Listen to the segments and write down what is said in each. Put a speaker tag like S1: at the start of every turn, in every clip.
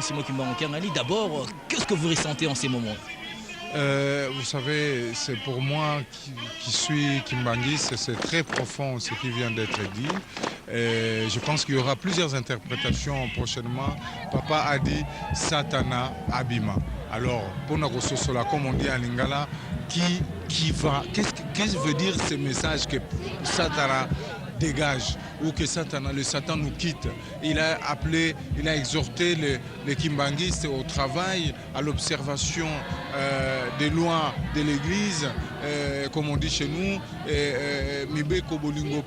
S1: Simon Kimbangu Kiangali. D'abord, qu'est-ce que vous ressentez en ces moments?
S2: Vous savez, c'est pour moi qui suis kimbangiste, c'est très profond ce qui vient d'être dit. Je pense qu'il y aura plusieurs interprétations prochainement. Papa a dit Satana Abima. Alors, pour Sosola, comme on dit en lingala, qui va, qu'est-ce que veut dire ce message que Satana dégage ou que le Satan nous quitte? Il a appelé, il a exhorté les kimbanguistes au travail, à l'observation des lois de l'Église, comme on dit chez nous, Mibeko Bolingope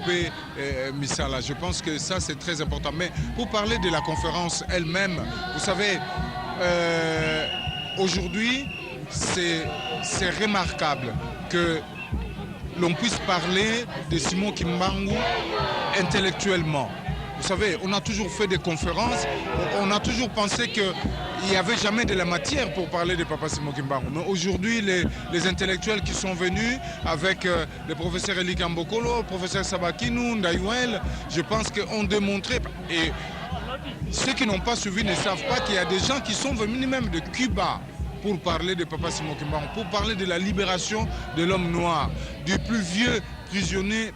S2: Misala. Je pense que ça c'est très important. Mais pour parler de la conférence elle-même, vous savez, aujourd'hui c'est remarquable que l'on puisse parler de Simon Kimbangu intellectuellement. Vous savez, on a toujours fait des conférences, on a toujours pensé qu'il n'y avait jamais de la matière pour parler de Papa Simon Kimbangu. Mais aujourd'hui, les intellectuels qui sont venus avec le professeur Eli Kambokolo, le professeur Sabakinu, Ndayouel, je pense qu'on démontré, et ceux qui n'ont pas suivi ne savent pas qu'il y a des gens qui sont venus même de Cuba pour parler de Papa Simon Kimbangu, pour parler de la libération de l'homme noir, du plus vieux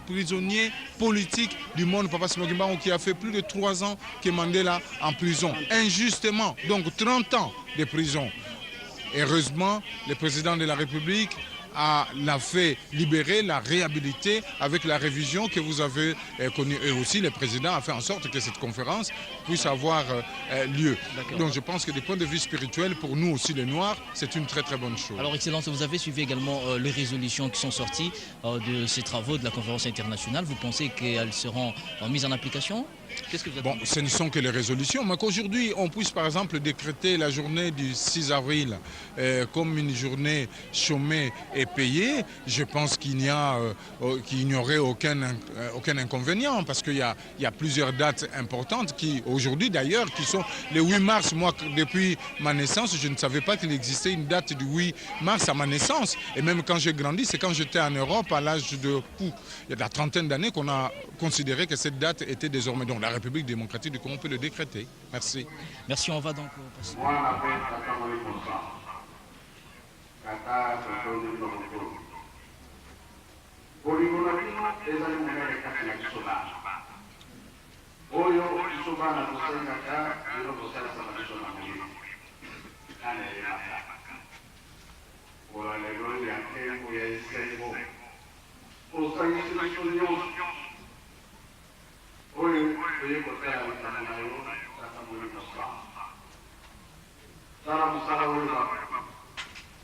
S2: prisonnier politique du monde, Papa Simon Kimbangu, qui a fait plus de 3 ans que Mandela en prison, injustement, donc 30 ans de prison. Heureusement, le président de la République l'a fait libérer, l'a réhabilité avec la révision que vous avez connue. Et aussi, le président a fait en sorte que cette conférence puisse avoir lieu. Donc je pense que du point de vue spirituel, pour nous aussi les Noirs, c'est une très très bonne chose.
S1: Alors Excellence, vous avez suivi également les résolutions qui sont sorties de ces travaux de la conférence internationale. Vous pensez qu'elles seront mises en application? Qu'est-ce que vous
S2: Bon, ce ne sont que les résolutions, mais qu'aujourd'hui on puisse par exemple décréter la journée du 6 avril comme une journée chômée et payée, je pense qu'il n'y aurait aucun inconvénient, parce qu'il y a plusieurs dates importantes qui aujourd'hui d'ailleurs qui sont le 8 mars. Moi, depuis ma naissance, je ne savais pas qu'il existait une date du 8 mars à ma naissance, et même quand j'ai grandi, c'est quand j'étais en Europe à l'âge de il y a de la trentaine d'années qu'on a considéré que cette date était désormais, donc la République démocratique du Congo peut le décréter. Merci.
S1: Merci, on va donc passer.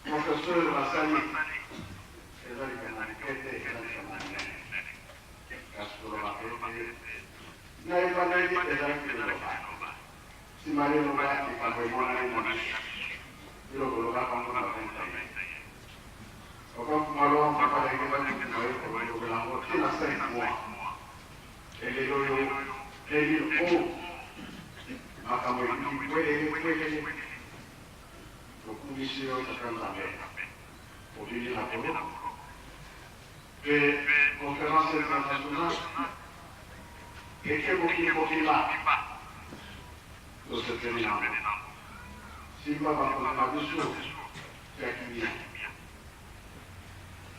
S3: Professeur Bassani, conférence internationale et que vous là dans cette événement. Si vous avez un discours, c'est qui vient.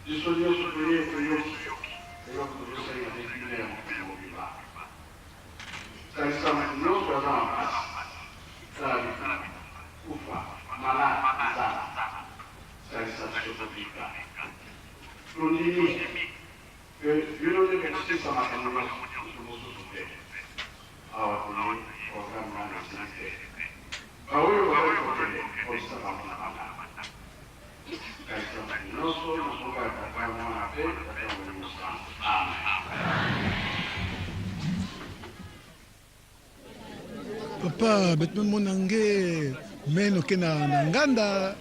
S3: Je suis venu soutenir que vous soyez régulièrement là. Ça ne semble non soit en place. Ça la vie. Oufa, malade, ça ne semble pas. Nous disons que Dieu nous a fait ça maintenant sur nos sociétés. Alors, on est programme dans la société. Ah oui, on va le faire, ça va non solo non solo per una fede, per un
S4: Papa, betu monange meno kena nganda.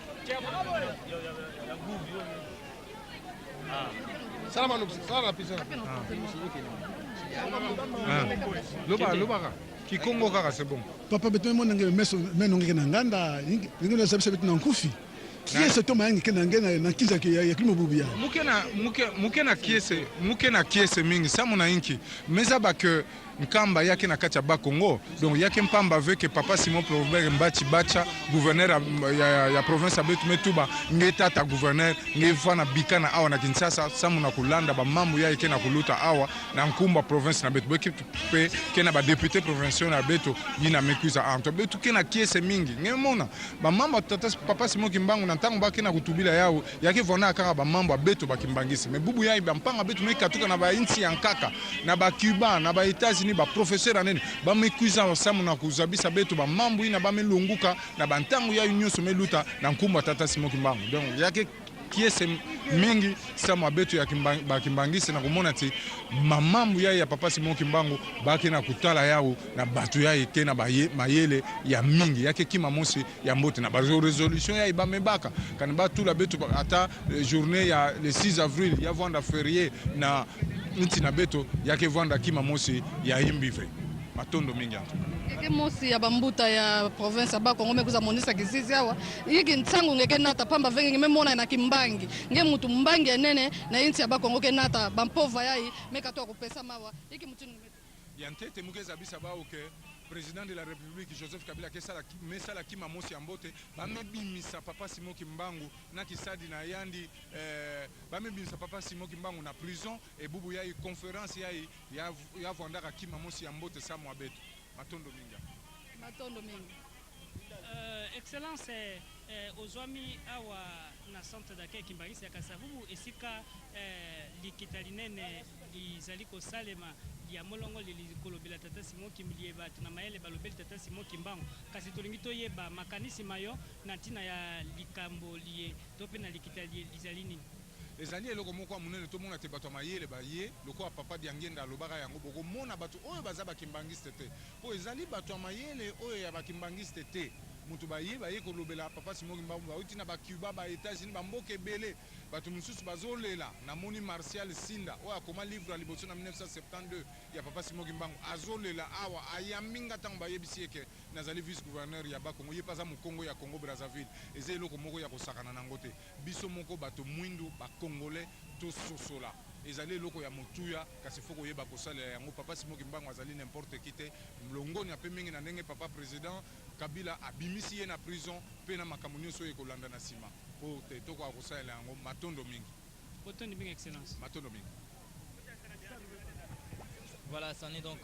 S2: Loba, Kikongo kaka c'est bon.
S4: Papa betu monange meno kena nganda, ngina sabisa betu nankufi. Qui est ce homme qui est na kiza ki ya kilimo bubia?
S2: Mukena kiese mingi sa mona inki. Meza ba que nkamba yake na kati ya Bakongo. Donc yake mpamba avec papa Simon Provert Mbachi Bacha gouverneur ya province ya betu metuba ngetata gouverneur ngefana bikana awa na Kinshasa samu na kulanda ba mambo ya yake na kuluta awa na nkumba province na betu beki pe kena ba député provincial na betu yina mekuza anto betu kena kiese mingi ngemona ba mambo tata papa Simon Kimbangu na ntango ba kena kutubila yao yake vona kaka ba mambo betu bakimbangisi me bubu ya mpanga betu mekatuka na ba inchi ya nkaka na ba Cuba na ba États-Unis ba professeur anene ba mekuza samu na kuzabisa betu ba mambo ina ba melunguka na ba ntango ya nyonso meluta na nkumba tata Simon Kimbangu. Donc yake kiese mingi sama betu ya bakimbangisi na kumona ti mamambu ya papa Simon Kimbangu baki na kutala yao na batu ya ike na mayele ya mingi yake kima mosi ya mbote na resolution ya ibamebaka kan batu la betu ata journée ya le 6 avril ya vanda férié na nti na beto yake vanda kima mosi ya imbive matondo mingi anto
S5: ke mosi ya bambuta ya province ya Bakongo mekuza monisa kisisi awa yiki ntangu ngeke nata pamba venge ngimemona na kimbangi nge mutu mbangi enene na inchi ya Bakongo ke nata bampova yai mekatoa kupesa mawa yiki mutu
S2: yantete mukeza bisa ba oke président de la République Joseph Kabila kesala mesala kima mosi ya mbote bamebimisa papa Simon Kimbangu na kisadi na yandi bamebimisa papa Simon Kimbangu na prison et bubu yai conférence yai ya vondaka kima mosi ya mbote samwa betu matondo mingi.
S6: Excellence ozwami awa na centre d'accueil Kimbangisi ya Kasavubu esika likita linene lizali kosalema ya molongo likolobela tata Simon Kimlieba tuna mayele balobeli tata Simon Kimbangu kasi tolingi toyeba makanisi mayo na ntina ya likambo liye to pe na likita lizali nini
S2: ezali eloko moko ya monene tomona te bato ya mayele baye lokola papa Diangenda alobaka yango bokomona bato oyo baza bakimbangiste te po ezali bato ya mayele oyo ya bakimbangiste te mutu baye kolobela papa Simon Kimbangu bauti na bacuba ba États-Unis bamboka ebele bato mosusu bazolela namoni Martial Sinda oyo akoma livre ya liboso na 1972 ya papa Simon Kimbangu azolela awa ayambinga ntango bayebisi eke nazali vice gouverneur ya Bakongo ye paza mokongo ya Congo Brazzaville eza eloko moko ya kosakana nango te biso moko bato mwindu bakongolais tososola ezali eloko ya motuya kasi foko koyeba kosalela yango papa Simon Kimbangu azali n'importe qui te mlongoni ape mingi na ndenge papa président Kabila abimisi ye na prison pe na makambo nyonso oyo ekolanda na nsima po te tokoka kosalela yango matondo mingi.
S6: Botondi mingi excellence.
S2: Matondo mingi.
S1: Voilà, ça en est donc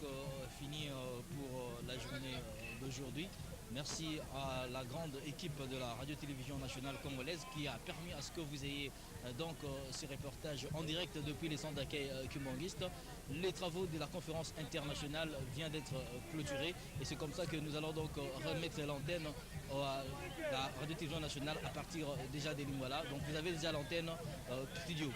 S1: fini pour la journée d'aujourd'hui. Merci à la grande équipe de la radio-télévision nationale congolaise qui a permis à ce que vous ayez donc ce reportage en direct depuis les centres d'accueil kimbanguistes. Les travaux de la conférence internationale viennent d'être clôturés et c'est comme ça que nous allons donc remettre l'antenne à la radio-télévision nationale à partir déjà des Lingwala. Donc vous avez déjà l'antenne studio.